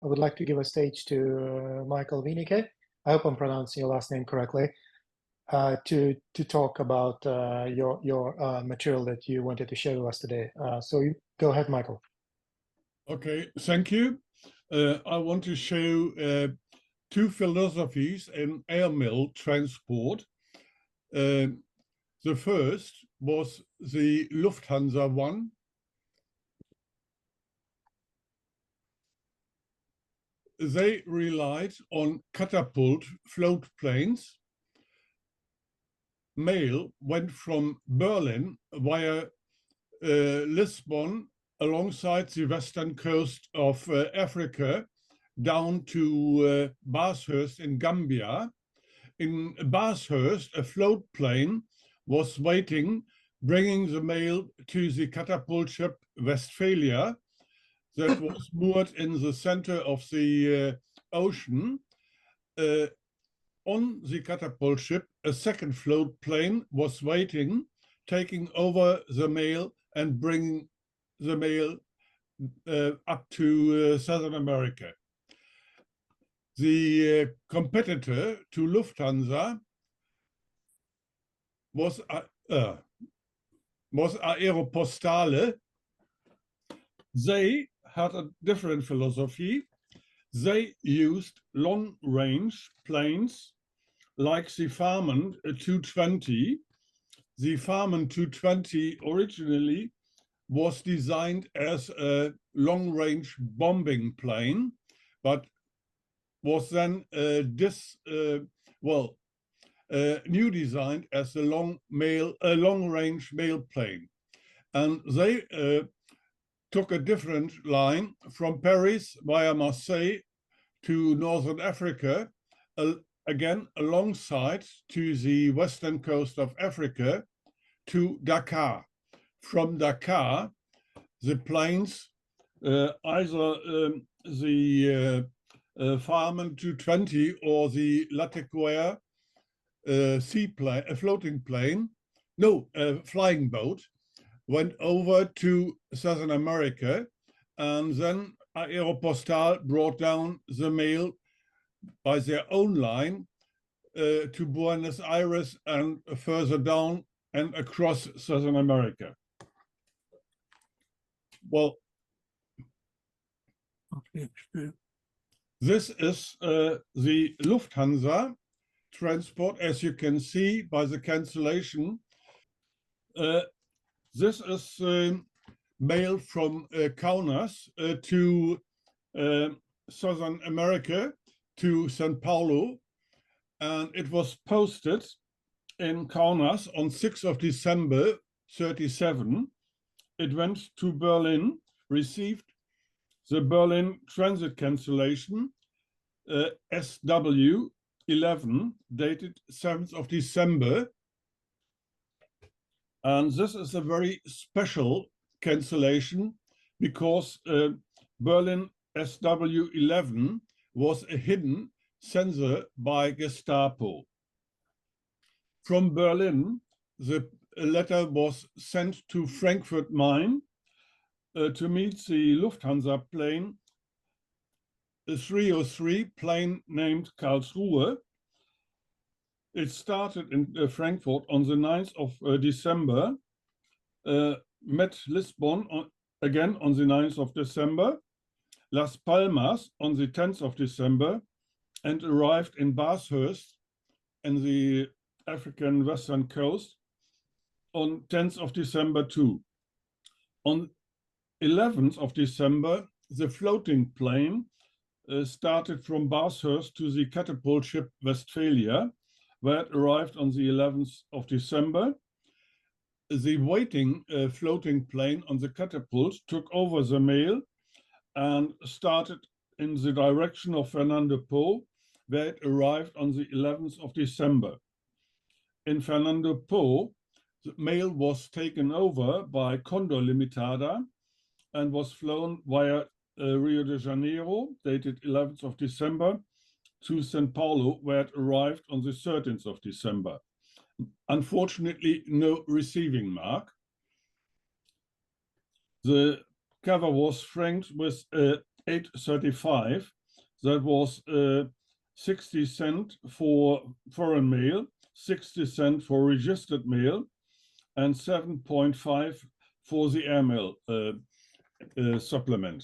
I would like to give a stage to Michael Wieneke. I hope I'm pronouncing your last name correctly. To talk about your material that you wanted to share with us today. So you go ahead, Michael. Okay, thank you. I want to show two philosophies in airmail transport. The first was the Lufthansa one. They relied on catapult float planes. Mail went from Berlin via Lisbon alongside the western coast of Africa down to Bathurst in Gambia. In Bathurst, a float plane was waiting, bringing the mail to the catapult ship Westphalia that was moored in the center of the ocean. On the catapult ship, a second float plane was waiting, taking over the mail and bringing the mail up to Southern America. The competitor to Lufthansa was Aeropostale. They had a different philosophy. They used long-range planes like the Farman 220. The Farman 220 originally was designed as a long-range bombing plane, but was then new designed as a long-range mail plane. And they took a different line from Paris via Marseille to Northern Africa, again alongside to the western coast of Africa to Dakar. From Dakar, the planes, either the Farman 220 or the Latécoère seaplane, a floating plane, flying boat, went over to Southern America, and then Aeropostale brought down the mail by their own line to Buenos Aires and further down and across Southern America. Well, this is the Lufthansa transport, as you can see by the cancellation. This is mail from Kaunas to Southern America to Sao Paulo, and it was posted in Kaunas on 6th of December 37. It went to Berlin, received the Berlin transit cancellation SW11, dated 7th of December. And this is a very special cancellation because Berlin SW11 was a hidden censor by Gestapo. From Berlin, the letter was sent to Frankfurt Main to meet the Lufthansa plane 303, plane named Karlsruhe. It started in Frankfurt on the 9th of December, met Lisbon again on the 9th of December, Las Palmas on the 10th of December, and arrived in Bathurst in the African western coast on 10th of December too. On 11th of December, the floating plane started from Bathurst to the catapult ship Westphalia, where it arrived on the 11th of December. The waiting floating plane on the catapult took over the mail and started in the direction of Fernando Po, where it arrived on the 11th of December. In Fernando Po, the mail was taken over by Condor Limitada and was flown via Rio de Janeiro, dated 11th of December, to Sao Paulo, where it arrived on the 13th of December. Unfortunately, no receiving mark. The cover was framed with a 8.35. That was 60 cents for foreign mail, 60 cents for registered mail, and 7.5 for the Airmail supplement.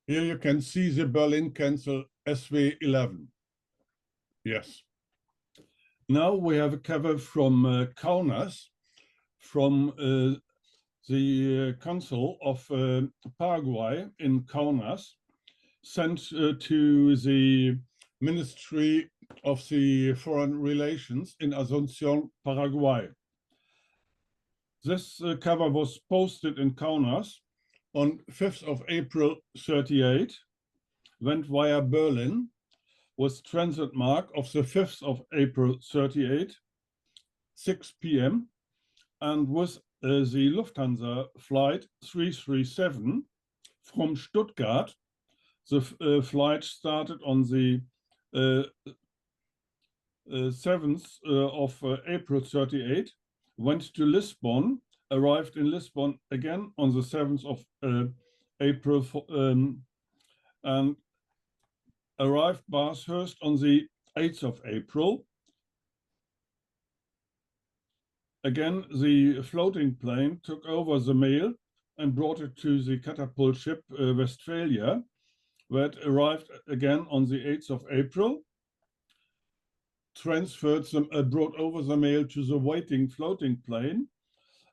Here you can see the Berlin cancel SW11. Yes. Now we have a cover from Kaunas, from the Council of Paraguay in Kaunas, sent to the Ministry of the Foreign Relations in Asunción, Paraguay. This cover was posted in Kaunas on 5th of April 38, went via Berlin, with transit mark of the 5th of April 38, 6 p.m., and with the Lufthansa flight 337 from Stuttgart. The flight started on the 7th of April 38, went to Lisbon, arrived in Lisbon again on the 7th of April, and arrived Bathurst on the 8th of April. Again, the floating plane took over the mail and brought it to the catapult ship Westphalia, where it arrived again on the 8th of April, transferred them, brought over the mail to the waiting floating plane,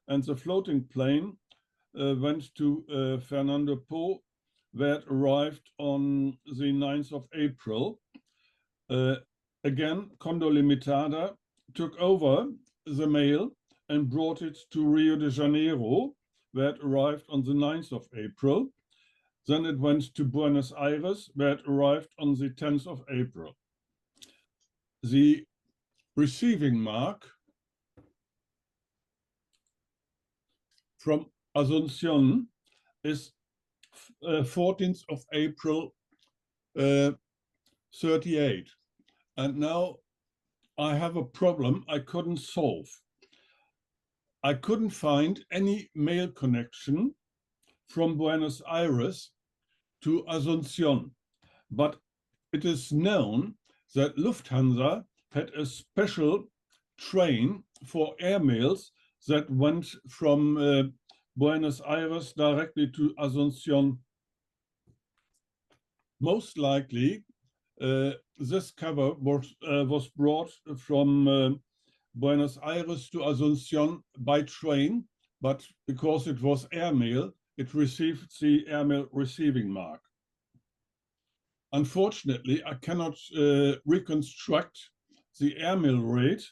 and the floating plane went to Fernando Po, where it arrived on the 9th of April. Again, Condor Limitada took over the mail and brought it to Rio de Janeiro, where it arrived on the 9th of April. Then it went to Buenos Aires, where it arrived on the 10th of April. The receiving mark from Asunción is 14th of April 38. And now I have a problem I couldn't solve. I couldn't find any mail connection from Buenos Aires to Asunción, but it is known that Lufthansa had a special train for airmails that went from Buenos Aires directly to Asunción. Most likely, this cover was brought from Buenos Aires to Asunción by train, but because it was airmail, it received the airmail receiving mark. Unfortunately, I cannot reconstruct the airmail rate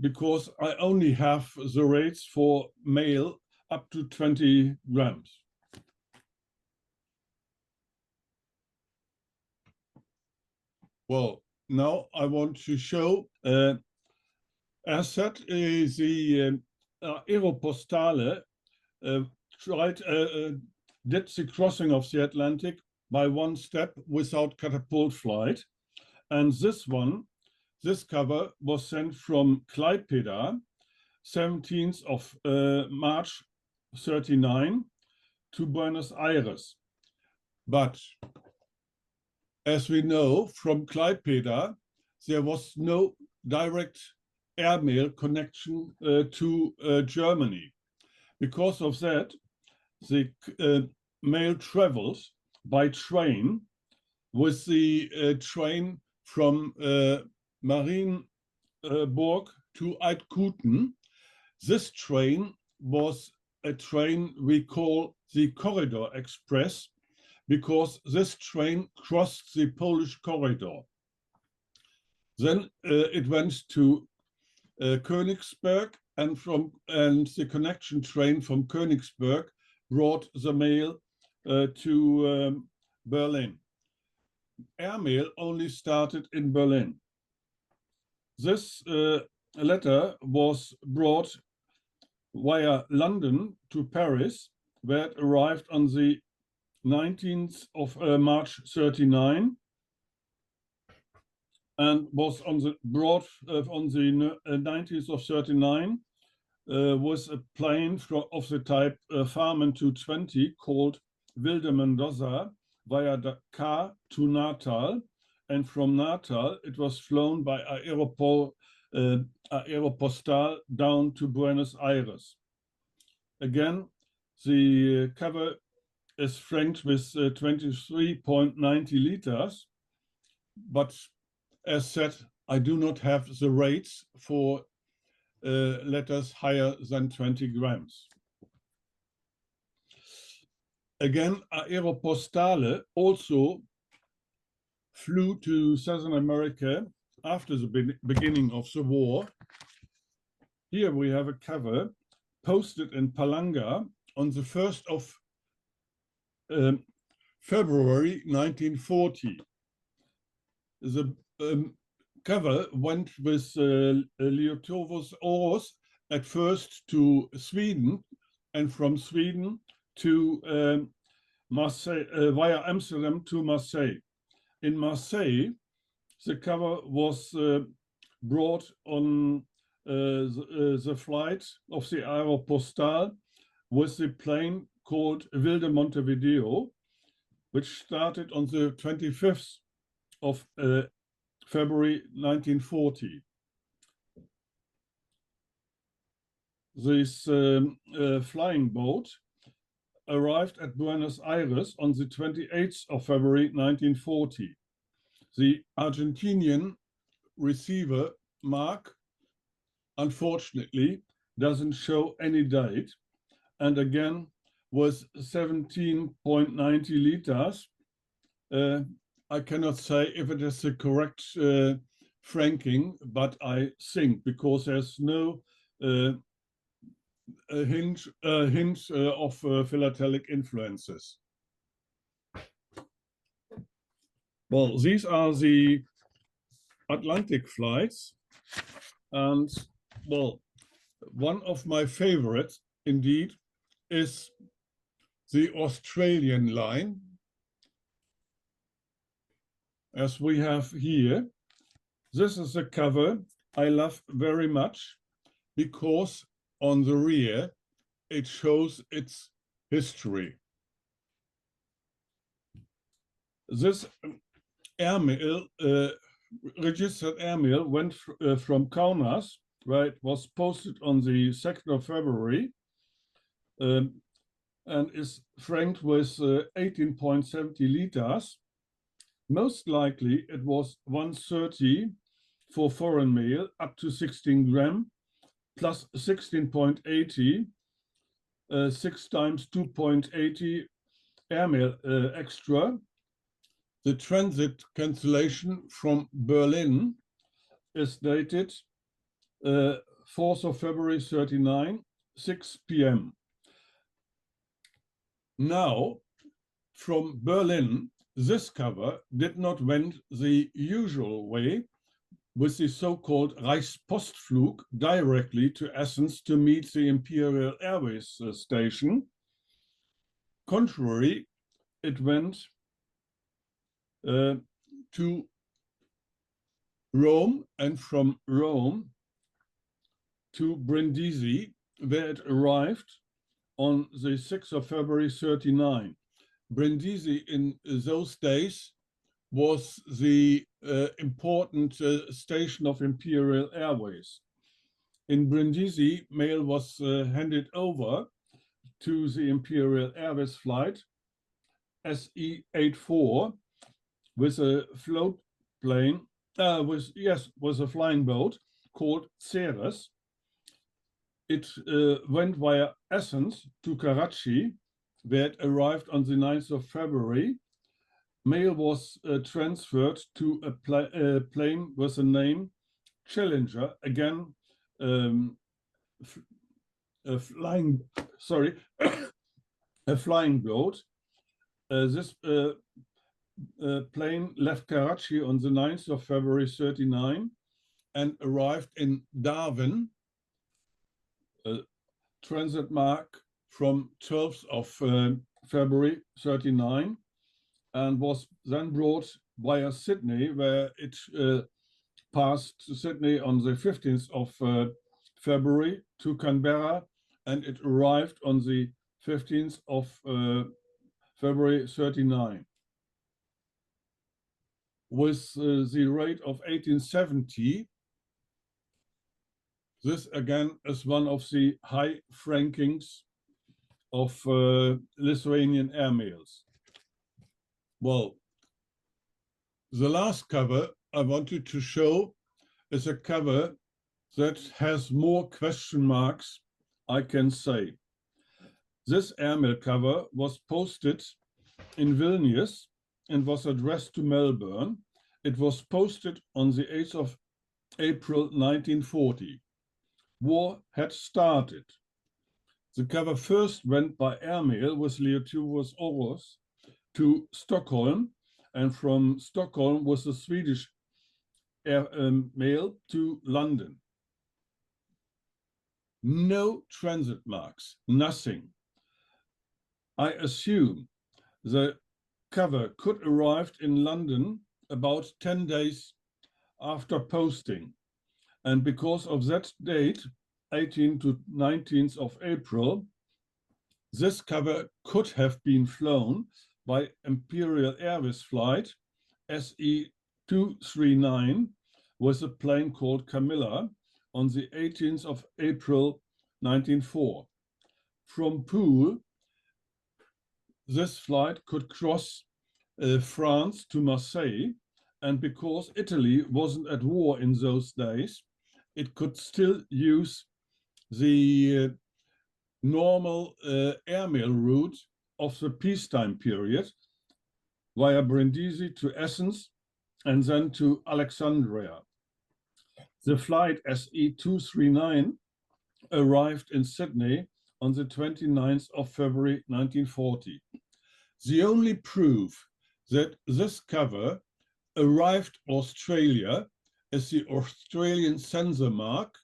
because I only have the rates for mail up to 20 grams. Well, now I want to show, as said, the Aeropostale did the crossing of the Atlantic by one step without catapult flight. And this cover was sent from Klaipėda, 17th of March 39 to Buenos Aires. But as we know from Klaipėda, there was no direct airmail connection to Germany. Because of that, the mail travels by train with the train from Marienburg to Eidkuten. This train was a train we call the Corridor Express because this train crossed the Polish corridor. Then it went to Königsberg, and the connection train from Königsberg brought the mail to Berlin. Airmail only started in Berlin. This letter was brought via London to Paris, where it arrived on the 19th of March 39. and was brought on the 19th of 39 was a plane of the type Farman 220 called Wilde Mendoza via Dakar to Natal, and from Natal it was flown by Aeropostal down to Buenos Aires. Again, the cover is franked with 23.90 liters, but as said, I do not have the rates for letters higher than 20 grams. Again, Aeropostale also flew to Southern America after the beginning of the war. Here we have a cover posted in Palanga on the 1st of February 1940. The cover went with Lietuvos Oros at first to Sweden, and from Sweden to Marseille, via Amsterdam to Marseille. In Marseille, the cover was brought on the flight of the Aeropostale with the plane called Wilde Montevideo, which started on the 25th of February 1940. This flying boat arrived at Buenos Aires on the 28th of February 1940. The Argentinian receiver mark, unfortunately, doesn't show any date, and again was 17.90 liters. I cannot say if it is the correct franking, but I think because there's no hint of philatelic influences. Well, these are the Atlantic flights, and well, one of my favorites indeed is the Australian line, as we have here. This is a cover I love very much because on the rear it shows its history. This airmail, registered airmail, went from Kaunas, where it was posted on the 2nd of February, and is franked with 18.70 liters. Most likely it was 130 for foreign mail up to 16 gram, plus 16.80, 6 times 2.80 airmail extra. The transit cancellation from Berlin is dated 4th of February 39, 6 p.m. Now, from Berlin, this cover did not went the usual way with the so-called Reichspostflug directly to Athens to meet the Imperial Airways station. Contrary, it went to Rome, and from Rome to Brindisi, where it arrived on the 6th of February 39. Brindisi in those days was the important station of Imperial Airways. In Brindisi, mail was handed over to the Imperial Airways flight SE-84 with a float plane, with a flying boat called Ceres. It went via Athens to Karachi, where it arrived on the 9th of February. Mail was transferred to a plane with the name Challenger, again a flying boat. This plane left Karachi on the 9th of February 39 and arrived in Darwin, transit mark from 12th of February 39, and was then brought via Sydney, where it passed Sydney on the 15th of February to Canberra, and it arrived on the 15th of February 39. With the rate of 1870, this again is one of the high frankings of Lithuanian airmails. Well, the last cover I wanted to show is a cover that has more question marks, I can say. This airmail cover was posted in Vilnius and was addressed to Melbourne. It was posted on the 8th of April 1940. War had started. The cover first went by airmail with Lithuania's Oros to Stockholm, and from Stockholm was the Swedish mail to London. No transit marks, nothing. I assume the cover could arrive in London about 10 days after posting. And because of that date, 18th to 19th of April, this cover could have been flown by Imperial Airways flight SE239 with a plane called Camilla on the 18th of April 1904. From Poole, this flight could cross France to Marseille, and because Italy wasn't at war in those days, it could still use the normal airmail route of the peacetime period via Brindisi to Athens and then to Alexandria. The flight SE239 arrived in Sydney on the 29th of February 1940. The only proof that this cover arrived Australia is the Australian censor mark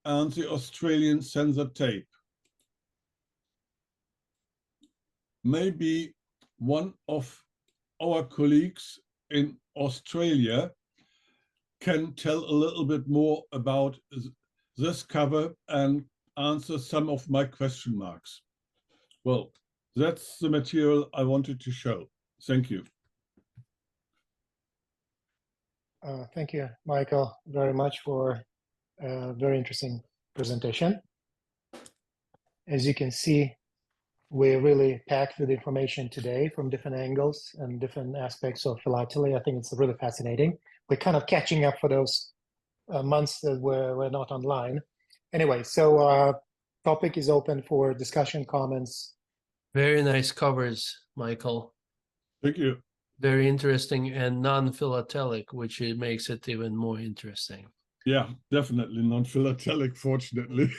and the Australian censor tape. Maybe one of our colleagues in Australia can tell a little bit more about this cover and answer some of my question marks. Well, that's the material I wanted to show. Thank you. Thank you, Michael, very much for a very interesting presentation. As you can see, we're really packed with information today from different angles and different aspects of philately. I think it's really fascinating. We're kind of catching up for those months that we're not online. Anyway, so topic is open for discussion, comments. Very nice covers, Michael. Thank you. Very interesting and non-philatelic, which makes it even more interesting. Yeah, definitely non-philatelic, fortunately.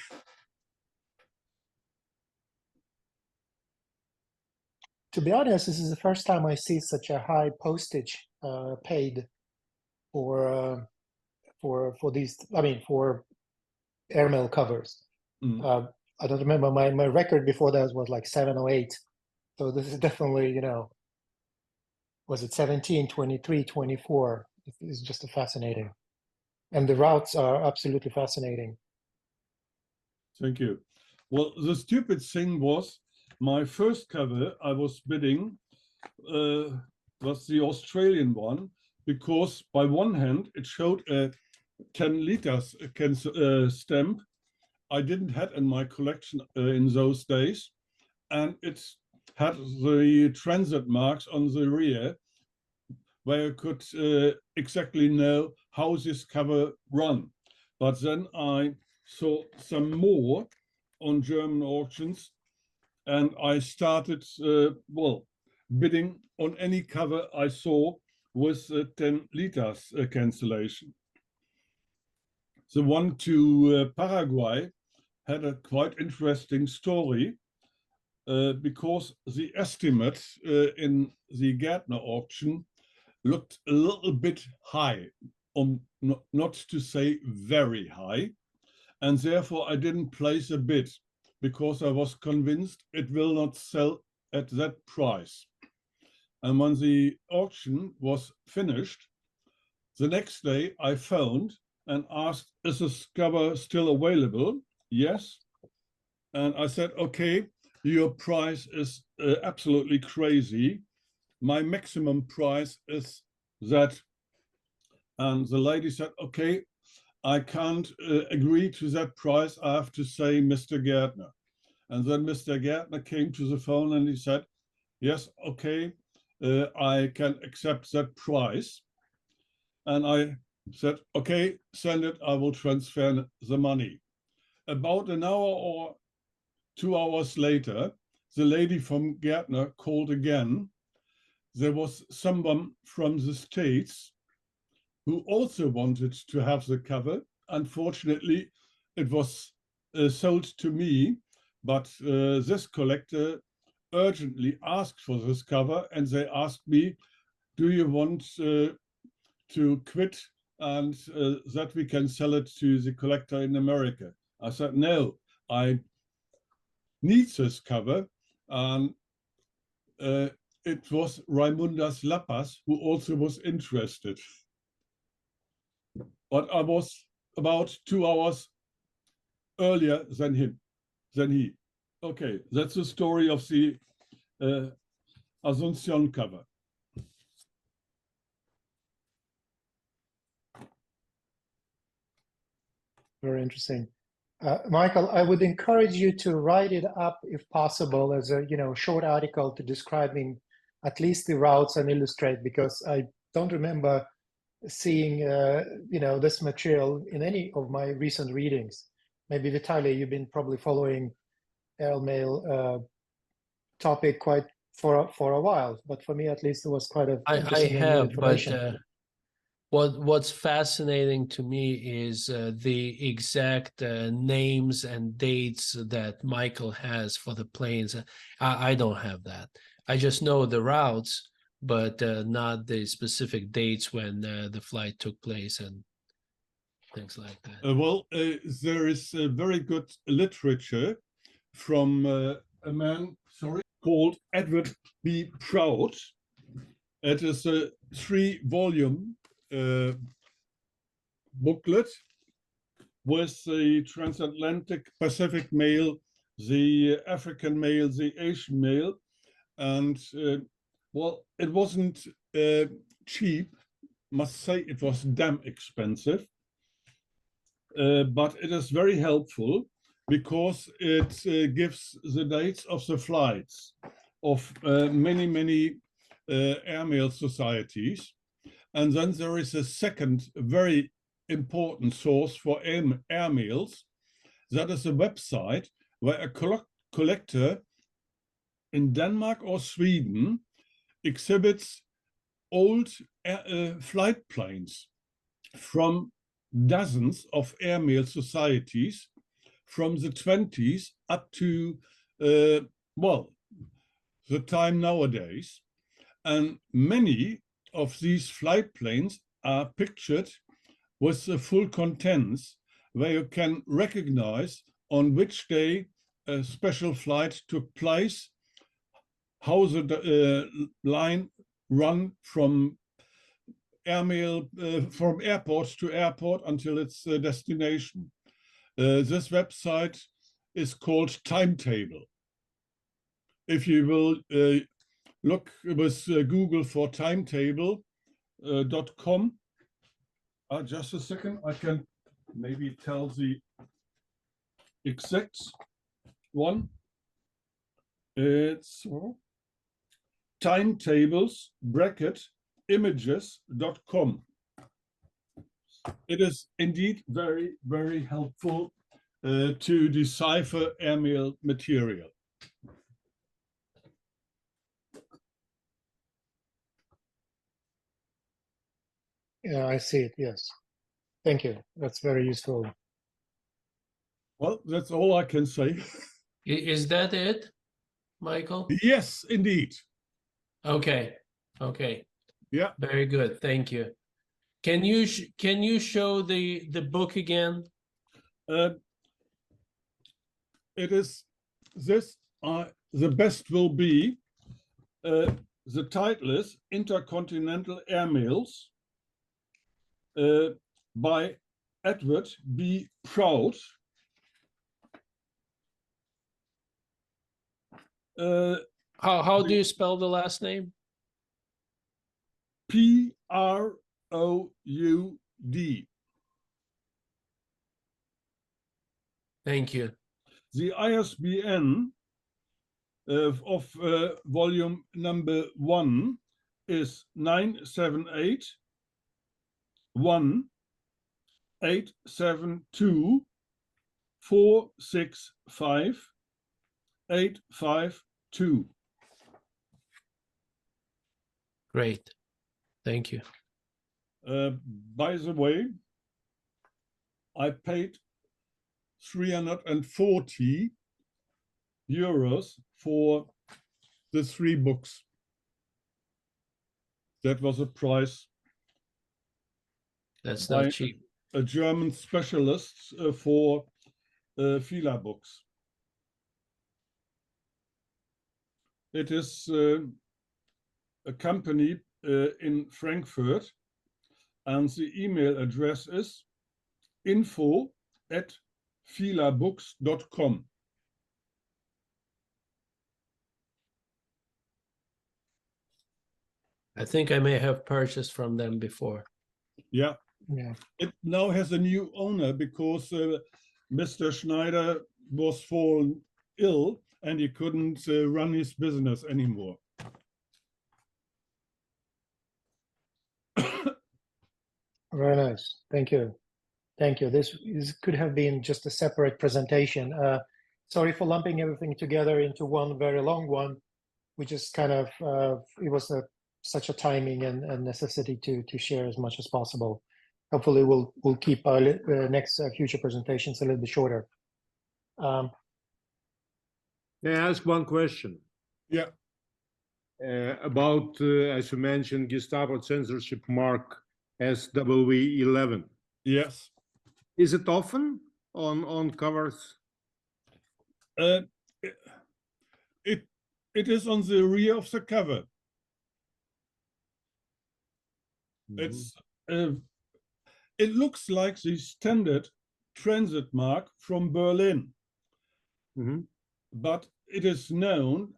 To be honest, this is the first time I see such a high postage paid for these. I mean, for airmail covers. I don't remember my record before that was like 7 or 8. So this is definitely, you know, was it 17, 23, 24? It's just fascinating, and the routes are absolutely fascinating. Thank you. Well, the stupid thing was, my first cover I was bidding was the Australian one, because by one hand it showed a 10 liters stamp I didn't have in my collection in those days, and it had the transit marks on the rear where you could exactly know how this cover run. But then I saw some more on German auctions, and I started, well, bidding on any cover I saw with 10 liters cancellation. The one to Paraguay had a quite interesting story because the estimate in the Gärtner auction looked a little bit high, not to say very high, and therefore I didn't place a bid because I was convinced it will not sell at that price. And when the auction was finished, The next day I phoned and asked, is this cover still available? Yes. And I said, okay, your price is absolutely crazy. My maximum price is that. And the lady said, okay, I can't agree to that price. I have to say, Mr. Gärtner. And then Mr. Gärtner came to the phone and he said, yes, okay, I can accept that price. And I said, okay, send it, I will transfer the money. About an hour or 2 hours later, the lady from Gärtner called again. There was someone from the States who also wanted to have the cover. Unfortunately, it was sold to me, but this collector urgently asked for this cover, and they asked me, do you want to quit and that we can sell it to the collector in America? I said, no, I need this cover. And it was Raimundas Lappas who also was interested. But I was about 2 hours earlier than he. Okay, that's the story of the Asunción cover. Very interesting. Michael, I would encourage you to write it up if possible as a short article to describing at least the routes and illustrate, because I don't remember seeing this material in any of my recent readings. Maybe Vitaly, you've been probably following Airmail topic quite for a while, but for me at least it was quite a I interesting and new have, information. but what's fascinating to me is the exact names and dates that Michael has for the planes. I don't have that. I just know the routes, but not the specific dates when the flight took place and things like that. Well, there is a very good literature from a man, called Edward B. Prout. It is a 3-volume booklet with the transatlantic Pacific mail, the African mail, the Asian mail, and well, it wasn't cheap. Must say it was damn expensive, but it is very helpful because it gives the dates of the flights of many airmail societies. And then there is a second very important source for airmails. That is a website where a collector in Denmark or Sweden exhibits old flight planes from dozens of airmail societies from the 20s up to, well, the time nowadays. And many of these flight planes are pictured with the full contents, where you can recognize on which day a special flight took place, how the line run from airmail, from airport to airport until its destination. This website is called Timetable. If you will look with Google for timetable.com. Just a second, I can maybe tell the exact one. It's timetables images.com. It is indeed very helpful to decipher airmail material. Yeah, I see it. Yes. Thank you. That's very useful. Well, that's all I can say. Is that it, Michael? Yes, indeed. Okay. Yeah. Very good. Thank you. Can you show the book again? It is this. The best will be. The title is Intercontinental Airmails. by Edward B. Proud. How do you spell the last name? Proud. Thank you. The ISBN of volume number 1 is 978 1872 465 852. Great. Thank you. By the way, I paid 340 euros for the 3 books. That was a price That's by not cheap. a German specialist for Phila books. It is a company in Frankfurt, and the email address is info@philabooks.com. I think I may have purchased from them before. Yeah. Yeah. It now has a new owner because Mr. Schneider was fallen ill and he couldn't run his business anymore. Very nice. Thank you. Thank you. This could have been just a separate presentation. Sorry for lumping everything together into one very long one. We just kind of, it was such a timing and necessity to share as much as possible. Hopefully we'll keep our next future presentations a little bit shorter. May I ask one question? Yeah. About, as you mentioned, Gestapo censorship mark SW11. Yes. Is it often on covers? It is on the rear of the cover. It's it looks like the standard transit mark from Berlin, but it is known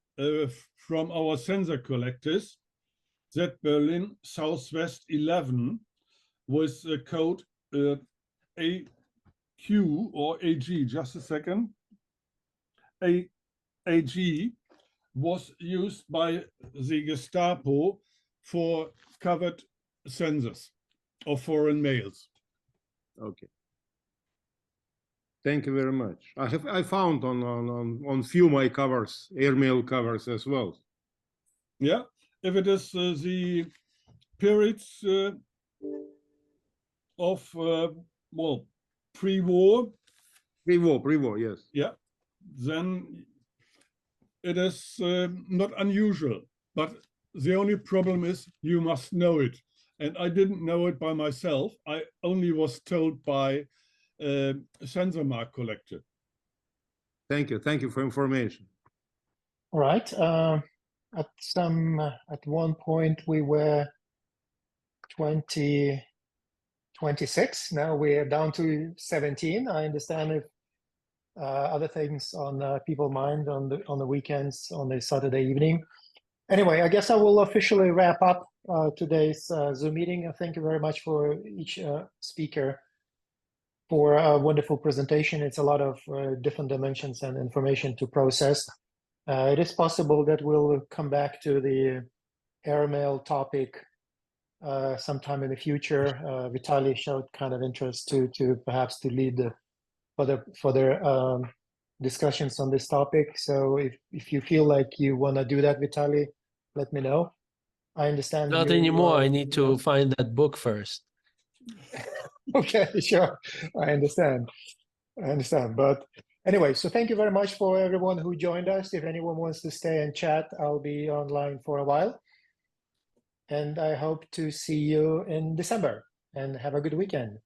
from our sensor collectors that Berlin Southwest 11 with the code AQ or AG, just a second, AG was used by the Gestapo for covered sensors of foreign mails. Okay. Thank you very much. I found on few my covers, Airmail covers as well. Yeah, if it is the periods of well, pre-war. Pre-war, yes. Yeah, then it is not unusual, but the only problem is you must know it. And I didn't know it by myself. I only was told by a sensor mark collector. Thank you. Thank you for information. All right. At one point we were 26. Now we're down to 17. I understand if other things on people's mind on the weekends, on the Saturday evening. Anyway, I guess I will officially wrap up today's Zoom meeting. Thank you very much for each speaker for a wonderful presentation. It's a lot of different dimensions and information to process. It is possible that we'll come back to the Airmail topic sometime in the future. Vitaly showed kind of interest to perhaps to lead the further discussions on this topic. So if you feel like you want to do that, Vitaly, let me know. I understand. Not anymore. I need to find that book first. Okay, sure. I understand. But anyway, so thank you very much for everyone who joined us. If anyone wants to stay and chat, I'll be online for a while. And I hope to see you in December, and have a good weekend.